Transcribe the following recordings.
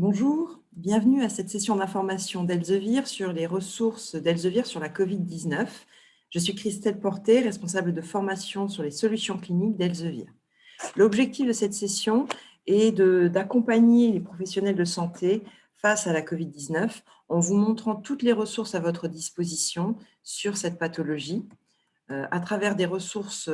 Bonjour, bienvenue à cette session d'information d'Elsevier sur les ressources d'Elsevier sur la Covid-19. Je suis Christelle Portet, responsable de formation sur les solutions cliniques d'Elsevier. L'objectif de cette session est d'accompagner les professionnels de santé face à la Covid-19 en vous montrant toutes les ressources à votre disposition sur cette pathologie, à travers des ressources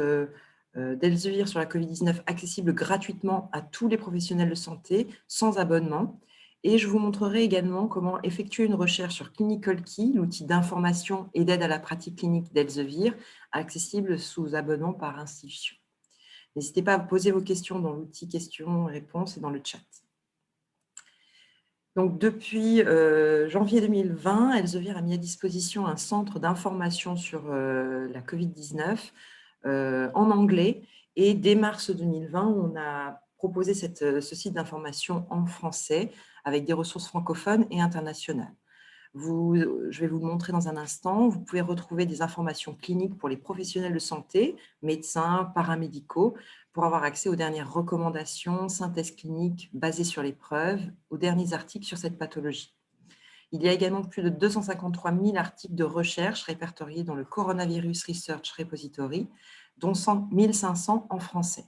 d'Elsevier sur la Covid-19 accessibles gratuitement à tous les professionnels de santé sans abonnement. Et je vous montrerai également comment effectuer une recherche sur Clinical Key, l'outil d'information et d'aide à la pratique clinique d'Elsevier, accessible sous abonnement par institution. N'hésitez pas à poser vos questions dans l'outil questions-réponses et dans le chat. Donc, depuis janvier 2020, Elsevier a mis à disposition un centre d'information sur la Covid-19 en anglais. Et dès mars 2020, on a proposé ce site d'information en français avec des ressources francophones et internationales. Je vais vous le montrer dans un instant. Vous pouvez retrouver des informations cliniques pour les professionnels de santé, médecins, paramédicaux, pour avoir accès aux dernières recommandations, synthèses cliniques basées sur les preuves, aux derniers articles sur cette pathologie. Il y a également plus de 253 000 articles de recherche répertoriés dans le Coronavirus Research Repository, dont 1 500 en français.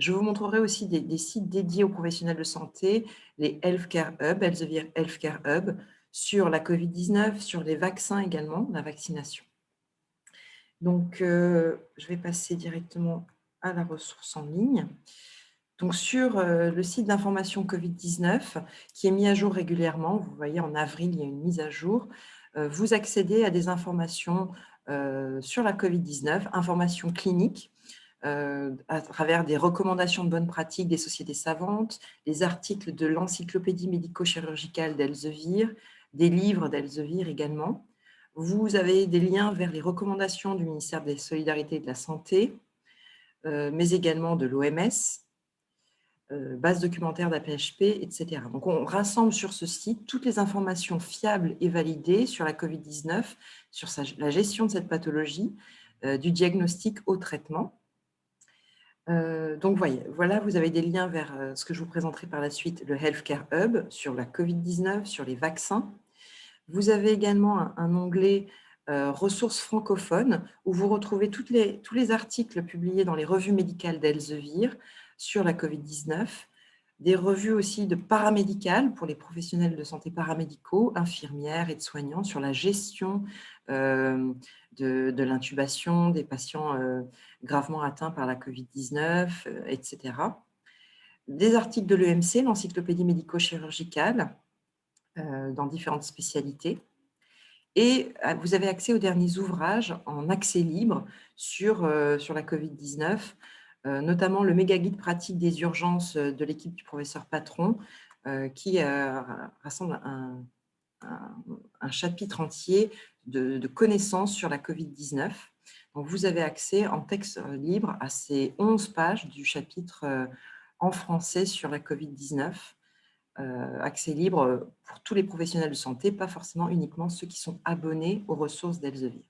Je vous montrerai aussi des sites dédiés aux professionnels de santé, les Healthcare Hub, Elsevier Healthcare Hub, sur la Covid-19, sur les vaccins également, la vaccination. Donc, je vais passer directement à la ressource en ligne. Donc, sur le site d'information Covid-19, qui est mis à jour régulièrement, vous voyez en avril, il y a une mise à jour, vous accédez à des informations sur la Covid-19, informations cliniques, à travers des recommandations de bonnes pratiques des sociétés savantes, des articles de l'encyclopédie médico-chirurgicale d'Elsevier, des livres d'Elsevier également. Vous avez des liens vers les recommandations du ministère des Solidarités et de la Santé, mais également de l'OMS, base documentaire d'APHP, etc. Donc, on rassemble sur ce site toutes les informations fiables et validées sur la Covid-19, sur la gestion de cette pathologie, du diagnostic au traitement. Donc, voilà, vous avez des liens vers ce que je vous présenterai par la suite, le Healthcare Hub, sur la Covid-19, sur les vaccins. Vous avez également un onglet ressources francophones où vous retrouvez tous les articles publiés dans les revues médicales d'Elsevier sur la Covid-19, des revues aussi de paramédicales pour les professionnels de santé paramédicaux, infirmières, aides-soignants, sur la gestion de l'intubation des patients gravement atteints par la Covid-19, etc. Des articles de l'EMC, l'encyclopédie médico-chirurgicale, dans différentes spécialités. Et vous avez accès aux derniers ouvrages en accès libre sur la Covid-19, notamment le méga guide pratique des urgences de l'équipe du professeur Patron, qui rassemble un chapitre entier de connaissances sur la Covid-19. Donc, vous avez accès en texte libre à ces 11 pages du chapitre en français sur la Covid-19. Accès libre pour tous les professionnels de santé, pas forcément uniquement ceux qui sont abonnés aux ressources d'Elsevier.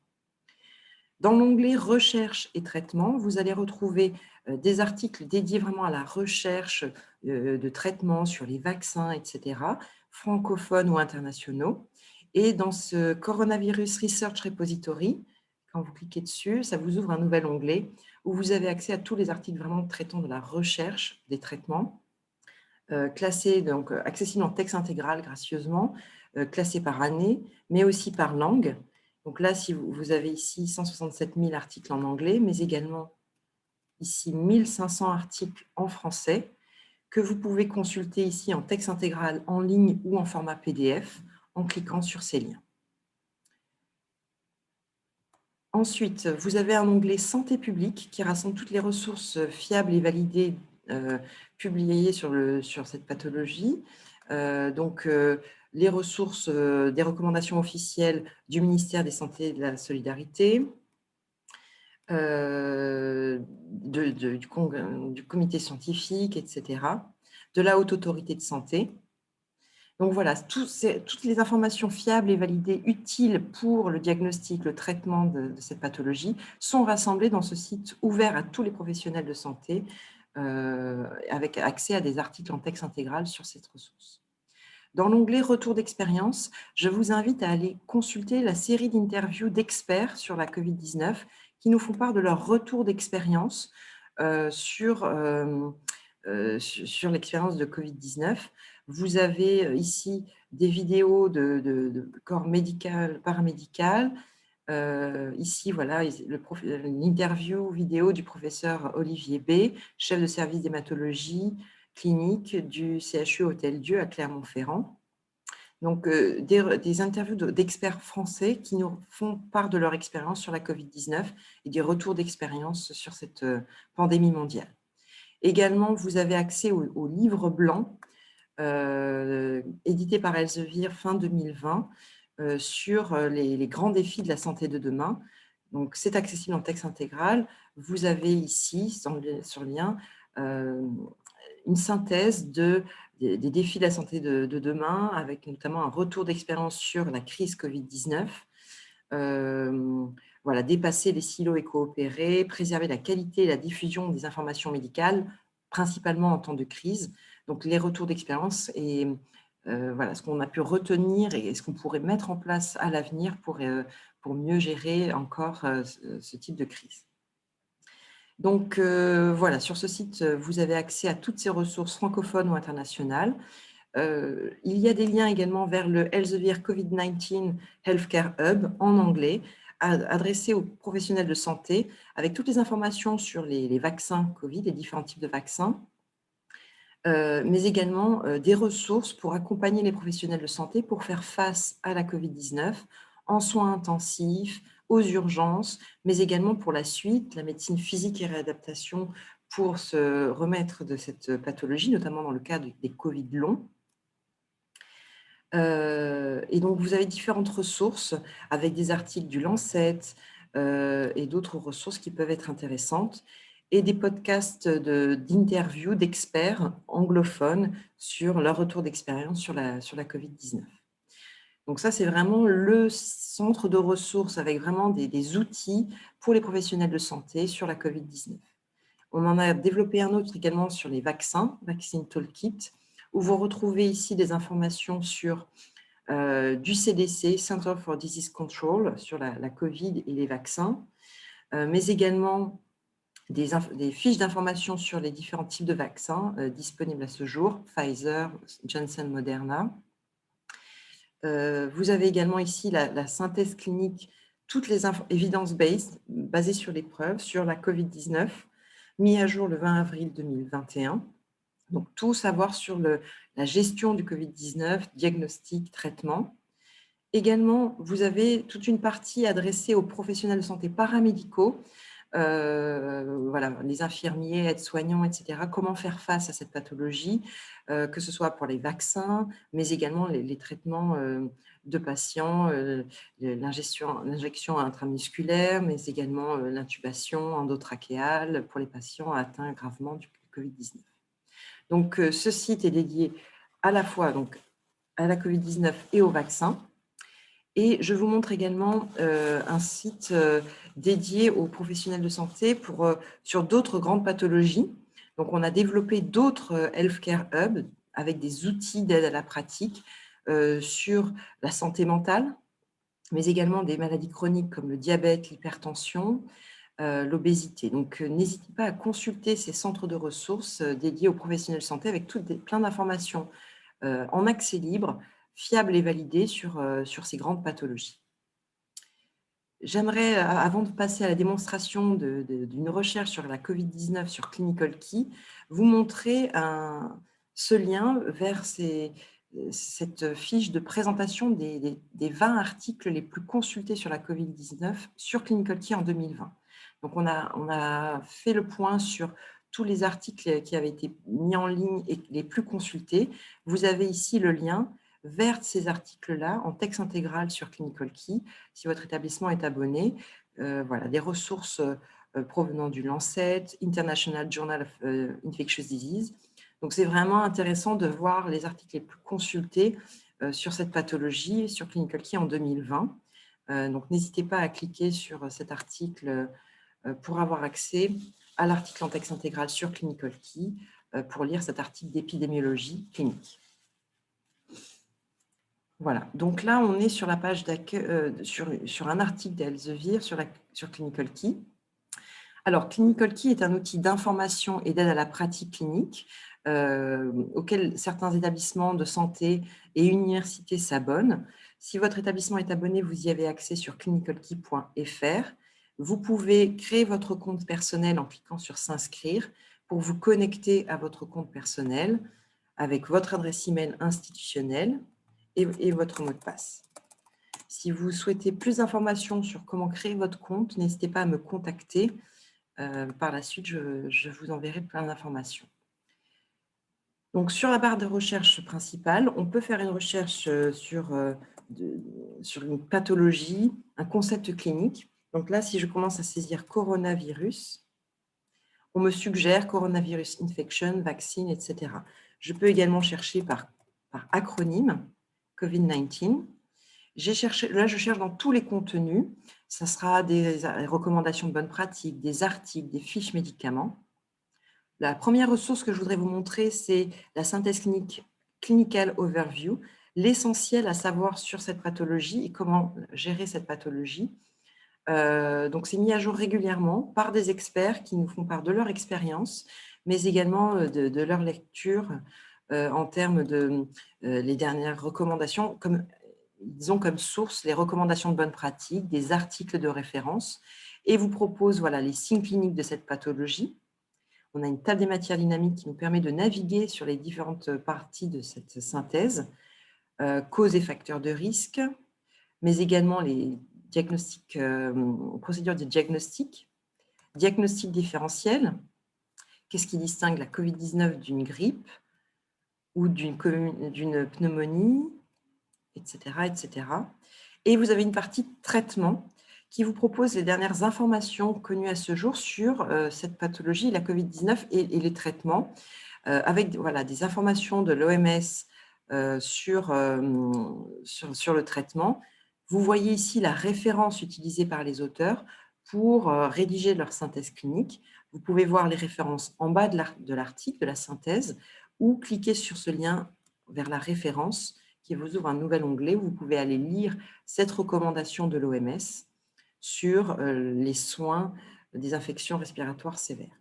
Dans l'onglet « Recherche et traitement », vous allez retrouver des articles dédiés vraiment à la recherche de traitements sur les vaccins, etc., francophones ou internationaux. Et dans ce Coronavirus Research Repository, quand vous cliquez dessus, ça vous ouvre un nouvel onglet où vous avez accès à tous les articles vraiment traitant de la recherche des traitements, classés, donc accessibles en texte intégral gracieusement, classés par année, mais aussi par langue. Donc là, si vous avez ici 167 000 articles en anglais, mais également ici 1500 articles en français, que vous pouvez consulter ici en texte intégral en ligne ou en format PDF en cliquant sur ces liens. Ensuite, vous avez un onglet Santé publique qui rassemble toutes les ressources fiables et validées publiées sur cette pathologie. Les ressources des recommandations officielles du ministère des Santé et de la Solidarité, du comité scientifique, etc., de la Haute Autorité de Santé. Donc voilà, toutes les informations fiables et validées utiles pour le diagnostic, le traitement de cette pathologie sont rassemblées dans ce site ouvert à tous les professionnels de santé avec accès à des articles en texte intégral sur cette ressource. Dans l'onglet Retour d'expérience, je vous invite à aller consulter la série d'interviews d'experts sur la Covid-19 qui nous font part de leur retour d'expérience sur l'expérience de Covid-19. Vous avez ici des vidéos de corps médical, paramédical. Ici, voilà, l'interview vidéo du professeur Olivier B, chef de service d'hématologie clinique du CHU Hôtel-Dieu à Clermont-Ferrand. Donc, des interviews d'experts français qui nous font part de leur expérience sur la Covid-19 et des retours d'expérience sur cette pandémie mondiale. Également, vous avez accès au livre blanc édité par Elsevier fin 2020 sur les grands défis de la santé de demain. Donc, c'est accessible en texte intégral. Vous avez ici, sur le lien, une synthèse des défis de la santé de demain, avec notamment un retour d'expérience sur la crise Covid-19. Voilà, dépasser les silos et coopérer, préserver la qualité et la diffusion des informations médicales, principalement en temps de crise. Donc, les retours d'expérience et voilà, ce qu'on a pu retenir et ce qu'on pourrait mettre en place à l'avenir pour mieux gérer encore ce type de crise. Donc, voilà, sur ce site, vous avez accès à toutes ces ressources francophones ou internationales. Il y a des liens également vers le Elsevier COVID-19 Healthcare Hub en anglais, adressé aux professionnels de santé, avec toutes les informations sur les vaccins Covid, les différents types de vaccins, mais également des ressources pour accompagner les professionnels de santé pour faire face à la Covid-19 en soins intensifs, aux urgences, mais également pour la suite, la médecine physique et réadaptation pour se remettre de cette pathologie, notamment dans le cas des Covid longs. Et donc, vous avez différentes ressources avec des articles du Lancet et d'autres ressources qui peuvent être intéressantes et des podcasts d'interviews d'experts anglophones sur leur retour d'expérience sur la Covid-19. Donc ça, c'est vraiment le centre de ressources avec vraiment des outils pour les professionnels de santé sur la Covid-19. On en a développé un autre également sur les vaccins, Vaccine Toolkit, où vous retrouvez ici des informations sur du CDC, Center for Disease Control, sur la Covid et les vaccins, mais également des fiches d'information sur les différents types de vaccins disponibles à ce jour, Pfizer, Janssen, Moderna. Vous avez également ici la synthèse clinique, toutes les evidence-based, basées sur les preuves, sur la Covid-19, mis à jour le 20 avril 2021. Donc, tout savoir sur la gestion du Covid-19, diagnostic, traitement. Également, vous avez toute une partie adressée aux professionnels de santé paramédicaux, voilà, les infirmiers, aides-soignants, etc. Comment faire face à cette pathologie, que ce soit pour les vaccins, mais également les traitements de patients, l'injection intramusculaire, mais également l'intubation endotrachéale pour les patients atteints gravement du Covid-19. Donc, ce site est dédié à la fois donc, à la Covid-19 et aux vaccins. Et je vous montre également un site dédié aux professionnels de santé sur d'autres grandes pathologies. Donc, on a développé d'autres healthcare hubs avec des outils d'aide à la pratique sur la santé mentale, mais également des maladies chroniques comme le diabète, l'hypertension, l'obésité. Donc, n'hésitez pas à consulter ces centres de ressources dédiés aux professionnels de santé avec plein d'informations en accès libre, fiables et validées sur ces grandes pathologies. J'aimerais, avant de passer à la démonstration d'une recherche sur la Covid-19 sur Clinical Key, vous montrer ce lien vers cette fiche de présentation des 20 articles les plus consultés sur la Covid-19 sur Clinical Key en 2020. Donc, on a fait le point sur tous les articles qui avaient été mis en ligne et les plus consultés. Vous avez ici le lien vers ces articles-là en texte intégral sur Clinical Key, si votre établissement est abonné. Voilà, des ressources provenant du Lancet, International Journal of Infectious Disease. Donc, c'est vraiment intéressant de voir les articles les plus consultés sur cette pathologie, sur Clinical Key en 2020. Donc, n'hésitez pas à cliquer sur cet article pour avoir accès à l'article en texte intégral sur Clinical Key pour lire cet article d'épidémiologie clinique. Voilà, donc là, on est sur la page d'accueil, sur un article d'Elsevier sur Clinical Key. Alors, Clinical Key est un outil d'information et d'aide à la pratique clinique auquel certains établissements de santé et universités s'abonnent. Si votre établissement est abonné, vous y avez accès sur clinicalkey.fr. Vous pouvez créer votre compte personnel en cliquant sur « S'inscrire » pour vous connecter à votre compte personnel avec votre adresse email institutionnelle et votre mot de passe. Si vous souhaitez plus d'informations sur comment créer votre compte, n'hésitez pas à me contacter. Par la suite, je vous enverrai plein d'informations. Donc, sur la barre de recherche principale, on peut faire une recherche sur une pathologie, un concept clinique. Donc là, si je commence à saisir coronavirus, on me suggère coronavirus infection, vaccine, etc. Je peux également chercher par acronyme, COVID-19. Là, je cherche dans tous les contenus. Ça sera des recommandations de bonnes pratiques, des articles, des fiches médicaments. La première ressource que je voudrais vous montrer, c'est la synthèse clinique Clinical Overview, l'essentiel à savoir sur cette pathologie et comment gérer cette pathologie. Donc, c'est mis à jour régulièrement par des experts qui nous font part de leur expérience, mais également de leur lecture en termes de les dernières recommandations. Ils ont comme source les recommandations de bonnes pratiques, des articles de référence, et vous proposent les signes cliniques de cette pathologie. On a une table des matières dynamiques qui nous permet de naviguer sur les différentes parties de cette synthèse, causes et facteurs de risque, mais également les diagnostics, procédures de diagnostic différentiel, qu'est-ce qui distingue la COVID-19 d'une grippe ou d'une pneumonie, etc., etc. Et vous avez une partie traitement qui vous propose les dernières informations connues à ce jour sur cette pathologie, la COVID-19 et les traitements, avec des informations de l'OMS sur le traitement. Vous voyez ici la référence utilisée par les auteurs pour rédiger leur synthèse clinique. Vous pouvez voir les références en bas de l'article, de la synthèse, ou cliquer sur ce lien vers la référence qui vous ouvre un nouvel onglet où vous pouvez aller lire cette recommandation de l'OMS sur les soins des infections respiratoires sévères.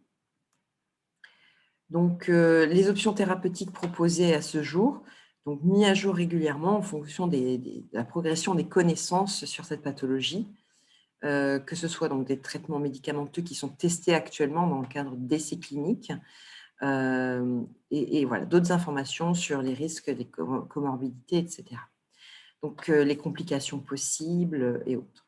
Donc, les options thérapeutiques proposées à ce jour, donc mis à jour régulièrement en fonction de la progression des connaissances sur cette pathologie, que ce soit donc des traitements médicamenteux qui sont testés actuellement dans le cadre d'essais cliniques, et d'autres informations sur les risques des comorbidités, etc. Donc, les complications possibles et autres.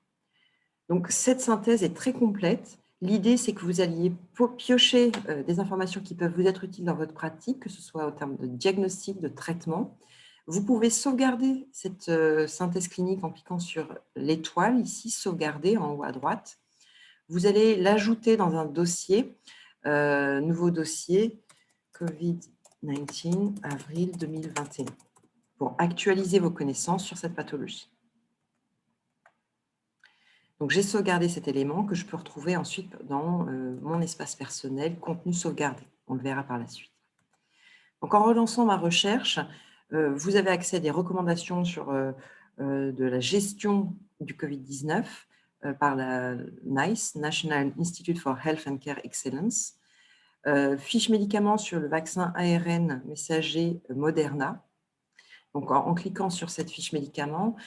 Donc, cette synthèse est très complète. L'idée, c'est que vous alliez piocher des informations qui peuvent vous être utiles dans votre pratique, que ce soit en termes de diagnostic, de traitement. Vous pouvez sauvegarder cette synthèse clinique en cliquant sur l'étoile, ici, sauvegarder en haut à droite. Vous allez l'ajouter dans un dossier, nouveau dossier, COVID-19, avril 2021, pour actualiser vos connaissances sur cette pathologie. Donc, j'ai sauvegardé cet élément que je peux retrouver ensuite dans mon espace personnel, contenu sauvegardé. On le verra par la suite. Donc, en relançant ma recherche, vous avez accès à des recommandations sur de la gestion du COVID-19 par la NICE, National Institute for Health and Care Excellence, fiche médicaments sur le vaccin ARN messager Moderna. Donc, en cliquant sur cette fiche médicaments,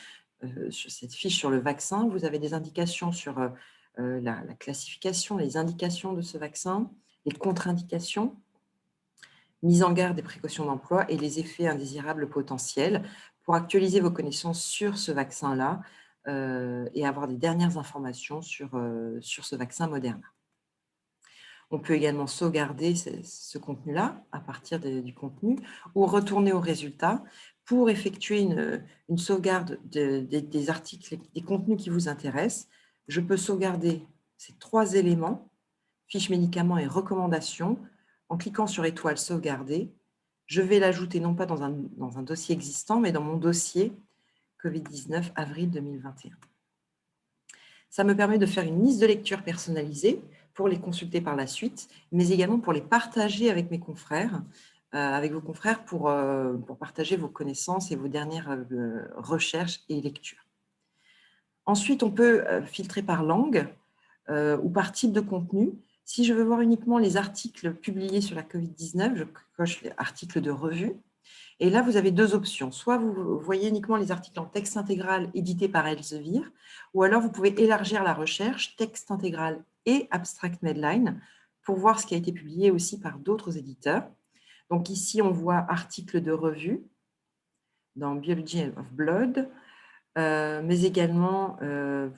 sur cette fiche sur le vaccin, vous avez des indications sur la classification, les indications de ce vaccin, les contre-indications, mise en garde des précautions d'emploi et les effets indésirables potentiels pour actualiser vos connaissances sur ce vaccin-là et avoir des dernières informations sur ce vaccin Moderna. On peut également sauvegarder ce contenu-là à partir du contenu ou retourner aux résultats pour effectuer une sauvegarde des articles, des contenus qui vous intéressent. Je peux sauvegarder ces 3 éléments, fiches médicaments et recommandations, en cliquant sur étoile sauvegarder. Je vais l'ajouter non pas dans un dossier existant, mais dans mon dossier COVID-19 avril 2021. Ça me permet de faire une liste de lecture personnalisée pour les consulter par la suite, mais également pour les partager avec mes confrères avec vos confrères pour partager vos connaissances et vos dernières recherches et lectures. Ensuite, on peut filtrer par langue ou par type de contenu. Si je veux voir uniquement les articles publiés sur la Covid-19, je coche les articles de revue. Et là, vous avez deux options. Soit vous voyez uniquement les articles en texte intégral édités par Elsevier, ou alors vous pouvez élargir la recherche texte intégral et Abstract Medline pour voir ce qui a été publié aussi par d'autres éditeurs. Donc ici, on voit articles de revue dans Biology of Blood, mais également,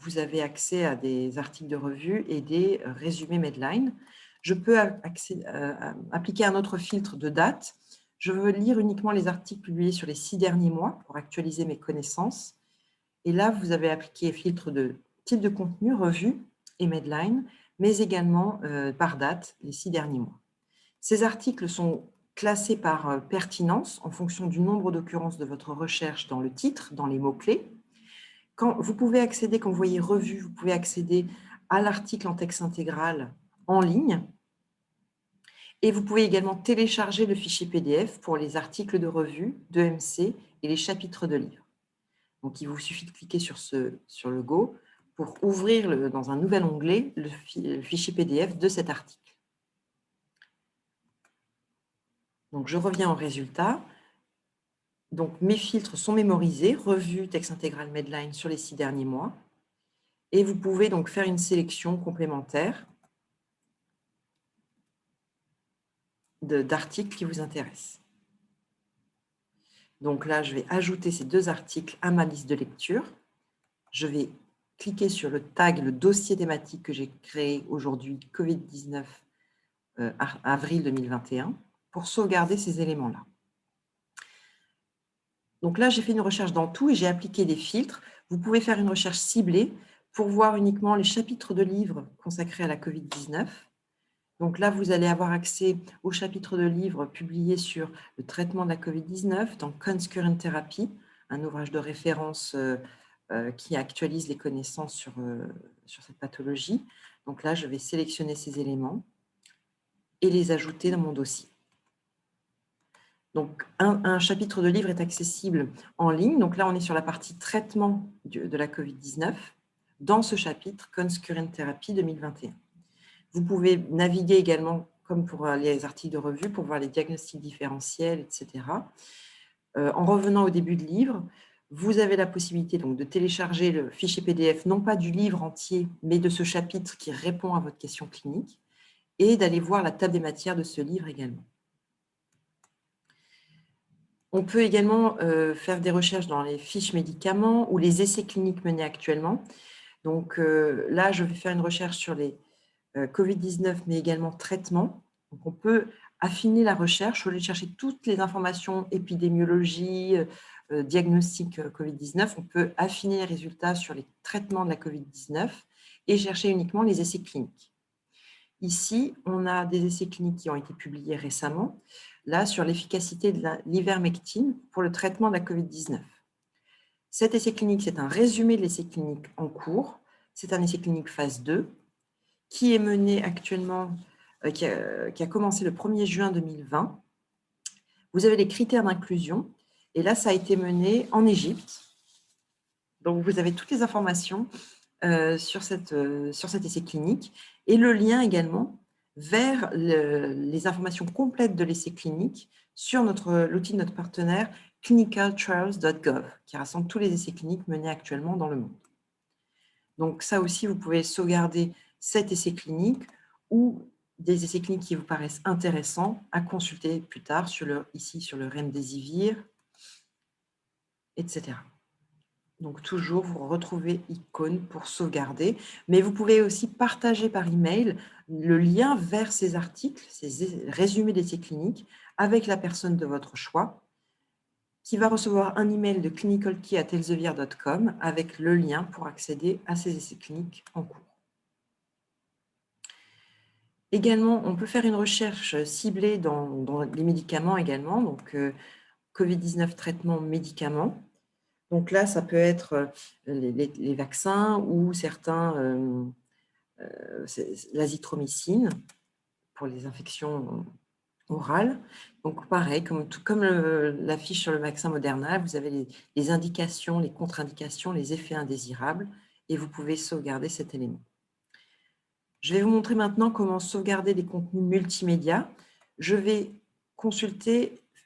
vous avez accès à des articles de revue et des résumés Medline. Je peux appliquer un autre filtre de date. Je veux lire uniquement les articles publiés sur les 6 derniers mois pour actualiser mes connaissances. Et là, vous avez appliqué filtre de type de contenu, revue et Medline, mais également par date, les 6 derniers mois. Ces articles sont classés par pertinence en fonction du nombre d'occurrences de votre recherche dans le titre, dans les mots-clés. Quand vous pouvez accéder, quand vous voyez revue, vous pouvez accéder à l'article en texte intégral en ligne. Et vous pouvez également télécharger le fichier PDF pour les articles de revue, de MC et les chapitres de livres. Donc, il vous suffit de cliquer sur le Go pour ouvrir dans un nouvel onglet le fichier PDF de cet article. Donc, je reviens au résultat. Donc, mes filtres sont mémorisés, revue, texte intégral, Medline sur les 6 derniers mois. Et vous pouvez donc faire une sélection complémentaire d'articles qui vous intéressent. Donc là, je vais ajouter ces 2 articles à ma liste de lecture. Je vais cliquer sur le tag, le dossier thématique que j'ai créé aujourd'hui, Covid-19, avril 2021, pour sauvegarder ces éléments-là. Donc là, j'ai fait une recherche dans tout et j'ai appliqué des filtres. Vous pouvez faire une recherche ciblée pour voir uniquement les chapitres de livres consacrés à la Covid-19. Donc là, vous allez avoir accès aux chapitres de livres publiés sur le traitement de la Covid-19 dans Concurrent Therapy, un ouvrage de référence qui actualise les connaissances sur cette pathologie. Donc là, je vais sélectionner ces éléments et les ajouter dans mon dossier. Donc, un chapitre de livre est accessible en ligne. Donc là, on est sur la partie traitement de la Covid-19 dans ce chapitre Concurrent Therapy 2021. Vous pouvez naviguer également, comme pour les articles de revue, pour voir les diagnostics différentiels, etc. En revenant au début de livre, vous avez la possibilité donc de télécharger le fichier PDF, non pas du livre entier, mais de ce chapitre qui répond à votre question clinique, et d'aller voir la table des matières de ce livre également. On peut également faire des recherches dans les fiches médicaments ou les essais cliniques menés actuellement. Donc là, je vais faire une recherche sur les Covid-19, mais également traitement. Donc, on peut affiner la recherche au lieu de chercher toutes les informations épidémiologie, diagnostic Covid-19. On peut affiner les résultats sur les traitements de la Covid-19 et chercher uniquement les essais cliniques. Ici, on a des essais cliniques qui ont été publiés récemment, là, sur l'efficacité de l'ivermectine pour le traitement de la Covid-19. Cet essai clinique, c'est un résumé de l'essai clinique en cours. C'est un essai clinique phase 2 qui est mené actuellement, qui a commencé le 1er juin 2020. Vous avez les critères d'inclusion, et là, ça a été mené en Égypte. Donc, vous avez toutes les informations sur cet essai clinique, et le lien également vers les informations complètes de l'essai clinique sur l'outil de notre partenaire clinicaltrials.gov, qui rassemble tous les essais cliniques menés actuellement dans le monde. Donc, ça aussi, vous pouvez sauvegarder cet essai clinique ou des essais cliniques qui vous paraissent intéressants à consulter plus tard, ici sur le remdesivir, etc. Donc, toujours, vous retrouvez icône pour sauvegarder, mais vous pouvez aussi partager par email le lien vers ces articles, ces résumés d'essais cliniques, avec la personne de votre choix, qui va recevoir un email de clinicalkey@elsevier.com avec le lien pour accéder à ces essais cliniques en cours. Également, on peut faire une recherche ciblée dans les médicaments également, donc Covid-19 traitement médicaments. Donc là, ça peut être les vaccins ou l'azithromycine pour les infections orale. Donc, pareil, comme la fiche sur le vaccin Moderna, vous avez les indications, les contre-indications, les effets indésirables, et vous pouvez sauvegarder cet élément. Je vais vous montrer maintenant comment sauvegarder des contenus multimédia. Je vais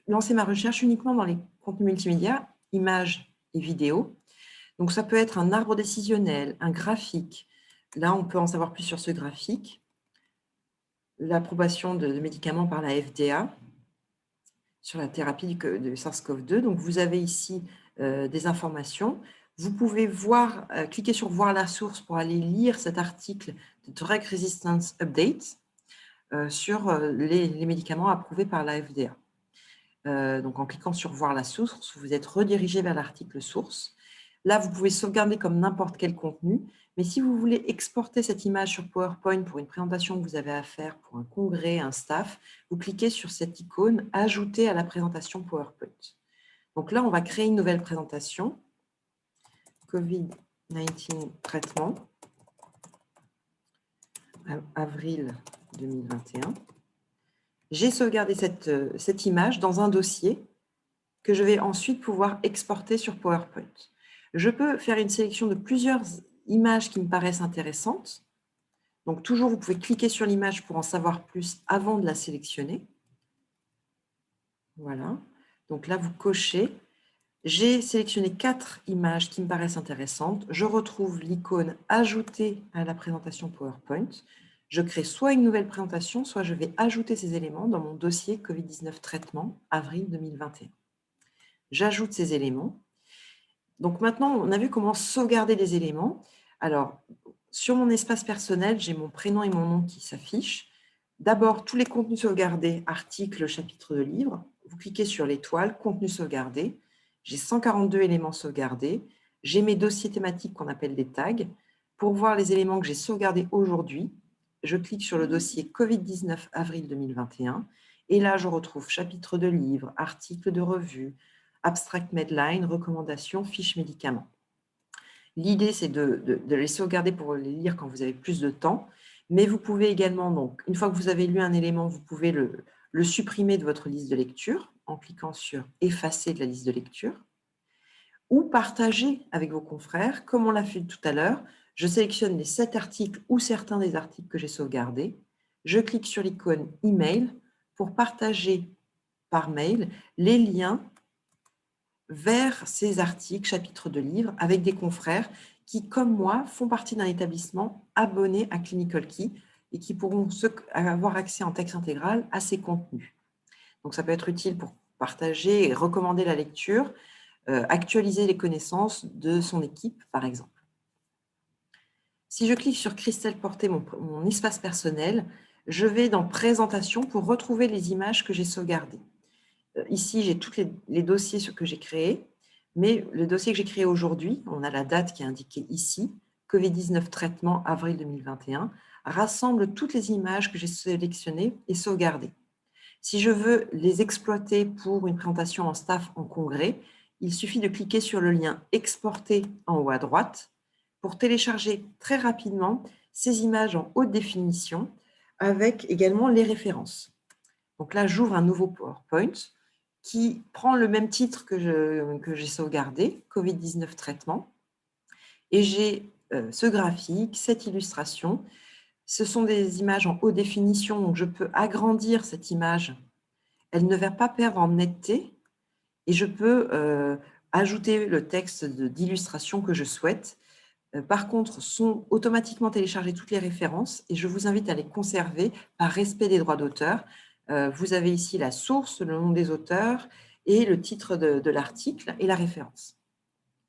lancer ma recherche uniquement dans les contenus multimédia, images et vidéos. Donc, ça peut être un arbre décisionnel, un graphique. Là, on peut en savoir plus sur ce graphique. L'approbation de médicaments par la FDA sur la thérapie de SARS-CoV-2. Donc, vous avez ici des informations. Vous pouvez cliquer sur « Voir la source » pour aller lire cet article de Drug Resistance Update sur les médicaments approuvés par la FDA. Donc, en cliquant sur « Voir la source », vous êtes redirigé vers l'article source. Là, vous pouvez sauvegarder comme n'importe quel contenu, mais si vous voulez exporter cette image sur PowerPoint pour une présentation que vous avez à faire pour un congrès, un staff, vous cliquez sur cette icône « Ajouter à la présentation PowerPoint ». Donc là, on va créer une nouvelle présentation, COVID-19 traitement, avril 2021. J'ai sauvegardé cette image dans un dossier que je vais ensuite pouvoir exporter sur PowerPoint. Je peux faire une sélection de plusieurs images qui me paraissent intéressantes. Donc, toujours, vous pouvez cliquer sur l'image pour en savoir plus avant de la sélectionner. Voilà. Donc là, vous cochez. J'ai sélectionné 4 images qui me paraissent intéressantes. Je retrouve l'icône « Ajouter à la présentation PowerPoint ». Je crée soit une nouvelle présentation, soit je vais ajouter ces éléments dans mon dossier COVID-19 traitement, avril 2021. J'ajoute ces éléments. Donc maintenant, on a vu comment sauvegarder les éléments. Alors, sur mon espace personnel, j'ai mon prénom et mon nom qui s'affichent. D'abord, tous les contenus sauvegardés, articles, chapitres de livres. Vous cliquez sur l'étoile, contenu sauvegardé. J'ai 142 éléments sauvegardés. J'ai mes dossiers thématiques qu'on appelle des tags. Pour voir les éléments que j'ai sauvegardés aujourd'hui, je clique sur le dossier COVID-19 avril 2021. Et là, je retrouve chapitres de livres, articles de revues, abstract medline, recommandations, fiches médicaments. L'idée, c'est de les sauvegarder pour les lire quand vous avez plus de temps, mais vous pouvez également, donc, une fois que vous avez lu un élément, vous pouvez le supprimer de votre liste de lecture en cliquant sur « Effacer de la liste de lecture » ou partager avec vos confrères, comme on l'a fait tout à l'heure. Je sélectionne les 7 articles ou certains des articles que j'ai sauvegardés. Je clique sur l'icône « Email » pour partager par mail les liens vers ces articles, chapitres de livres, avec des confrères qui, comme moi, font partie d'un établissement abonné à Clinical Key et qui pourront avoir accès en texte intégral à ces contenus. Donc, ça peut être utile pour partager et recommander la lecture, actualiser les connaissances de son équipe, par exemple. Si je clique sur Christelle Porté, mon espace personnel, je vais dans « Présentation » pour retrouver les images que j'ai sauvegardées. Ici, j'ai tous les dossiers que j'ai créés, mais le dossier que j'ai créé aujourd'hui, on a la date qui est indiquée ici, COVID-19 traitement avril 2021, rassemble toutes les images que j'ai sélectionnées et sauvegardées. Si je veux les exploiter pour une présentation en staff en congrès, il suffit de cliquer sur le lien « Exporter » en haut à droite pour télécharger très rapidement ces images en haute définition avec également les références. Donc là, j'ouvre un nouveau PowerPoint qui prend le même titre que j'ai sauvegardé, COVID-19 traitement, et j'ai ce graphique, cette illustration. Ce sont des images en haute définition, donc je peux agrandir cette image. Elle ne va pas perdre en netteté, et je peux ajouter le texte d'illustration que je souhaite. Par contre, sont automatiquement téléchargées toutes les références, et je vous invite à les conserver par respect des droits d'auteur. Vous avez ici la source, le nom des auteurs et le titre de l'article et la référence.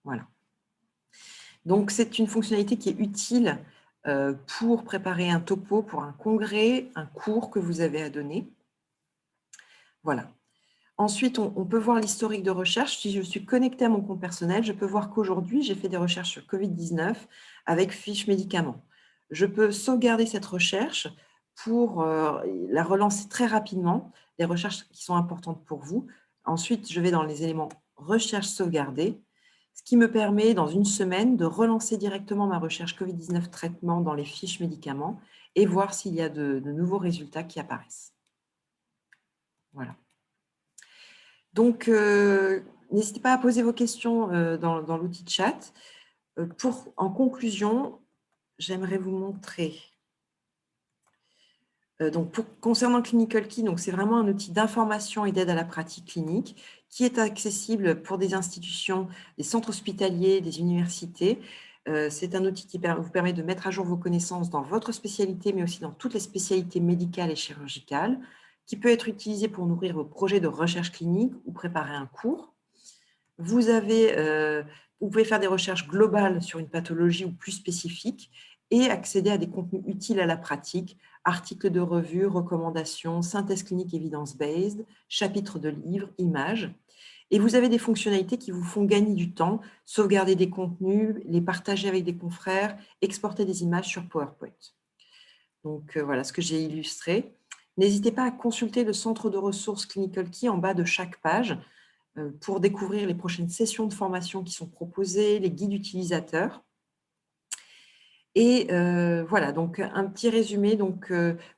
Voilà. Donc, c'est une fonctionnalité qui est utile pour préparer un topo pour un congrès, un cours que vous avez à donner. Voilà. Ensuite, on peut voir l'historique de recherche. Si je suis connectée à mon compte personnel, je peux voir qu'aujourd'hui, j'ai fait des recherches sur COVID-19 avec fiches médicaments. Je peux sauvegarder cette recherche pour la relancer très rapidement, les recherches qui sont importantes pour vous. Ensuite, je vais dans les éléments recherche sauvegardée, ce qui me permet, dans une semaine, de relancer directement ma recherche COVID-19 traitement dans les fiches médicaments et voir s'il y a de nouveaux résultats qui apparaissent. Voilà. Donc, n'hésitez pas à poser vos questions dans l'outil de chat. En conclusion, j'aimerais vous montrer. Donc, concernant Clinical Key, c'est vraiment un outil d'information et d'aide à la pratique clinique qui est accessible pour des institutions, des centres hospitaliers, des universités. C'est un outil qui vous permet de mettre à jour vos connaissances dans votre spécialité, mais aussi dans toutes les spécialités médicales et chirurgicales, qui peut être utilisé pour nourrir vos projets de recherche clinique ou préparer un cours. Vous pouvez faire des recherches globales sur une pathologie ou plus spécifique et accéder à des contenus utiles à la pratique, articles de revue, recommandations, synthèse clinique evidence-based, chapitres de livres, images. Et vous avez des fonctionnalités qui vous font gagner du temps, sauvegarder des contenus, les partager avec des confrères, exporter des images sur PowerPoint. Donc, voilà ce que j'ai illustré. N'hésitez pas à consulter le centre de ressources Clinical Key en bas de chaque page pour découvrir les prochaines sessions de formation qui sont proposées, les guides utilisateurs. Et voilà, donc un petit résumé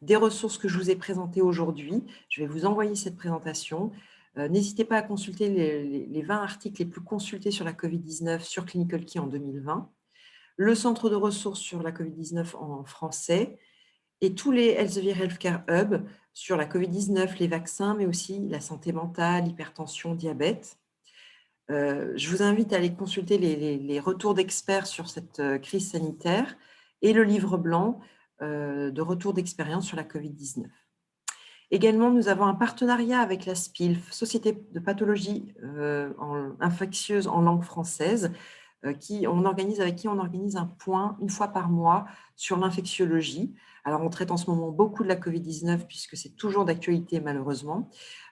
des ressources que je vous ai présentées aujourd'hui. Je vais vous envoyer cette présentation. N'hésitez pas à consulter les 20 articles les plus consultés sur la COVID-19 sur Clinical Key en 2020, le centre de ressources sur la COVID-19 en français et tous les Elsevier Healthcare Hub sur la COVID-19, les vaccins, mais aussi la santé mentale, hypertension, diabète. Je vous invite à aller consulter les retours d'experts sur cette crise sanitaire et le livre blanc de retour d'expérience sur la COVID-19. Également, nous avons un partenariat avec la SPILF, Société de pathologie infectieuse en langue française, avec qui on organise un point une fois par mois sur l'infectiologie. Alors, on traite en ce moment beaucoup de la COVID-19 puisque c'est toujours d'actualité malheureusement.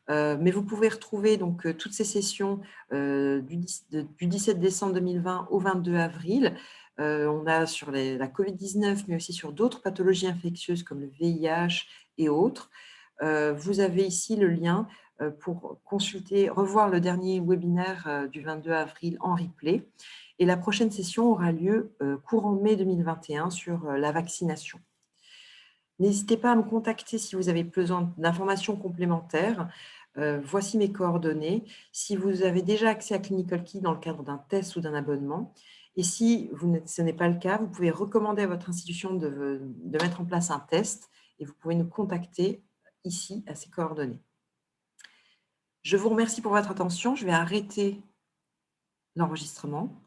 Mais vous pouvez retrouver toutes ces sessions du 17 décembre 2020 au 22 avril. On a sur la COVID-19, mais aussi sur d'autres pathologies infectieuses comme le VIH et autres. Vous avez ici le lien pour revoir le dernier webinaire du 22 avril en replay. Et la prochaine session aura lieu courant mai 2021 sur la vaccination. N'hésitez pas à me contacter si vous avez besoin d'informations complémentaires. Voici mes coordonnées. Si vous avez déjà accès à Clinical Key dans le cadre d'un test ou d'un abonnement, et si ce n'est pas le cas, vous pouvez recommander à votre institution de mettre en place un test et vous pouvez nous contacter ici à ces coordonnées. Je vous remercie pour votre attention. Je vais arrêter l'enregistrement.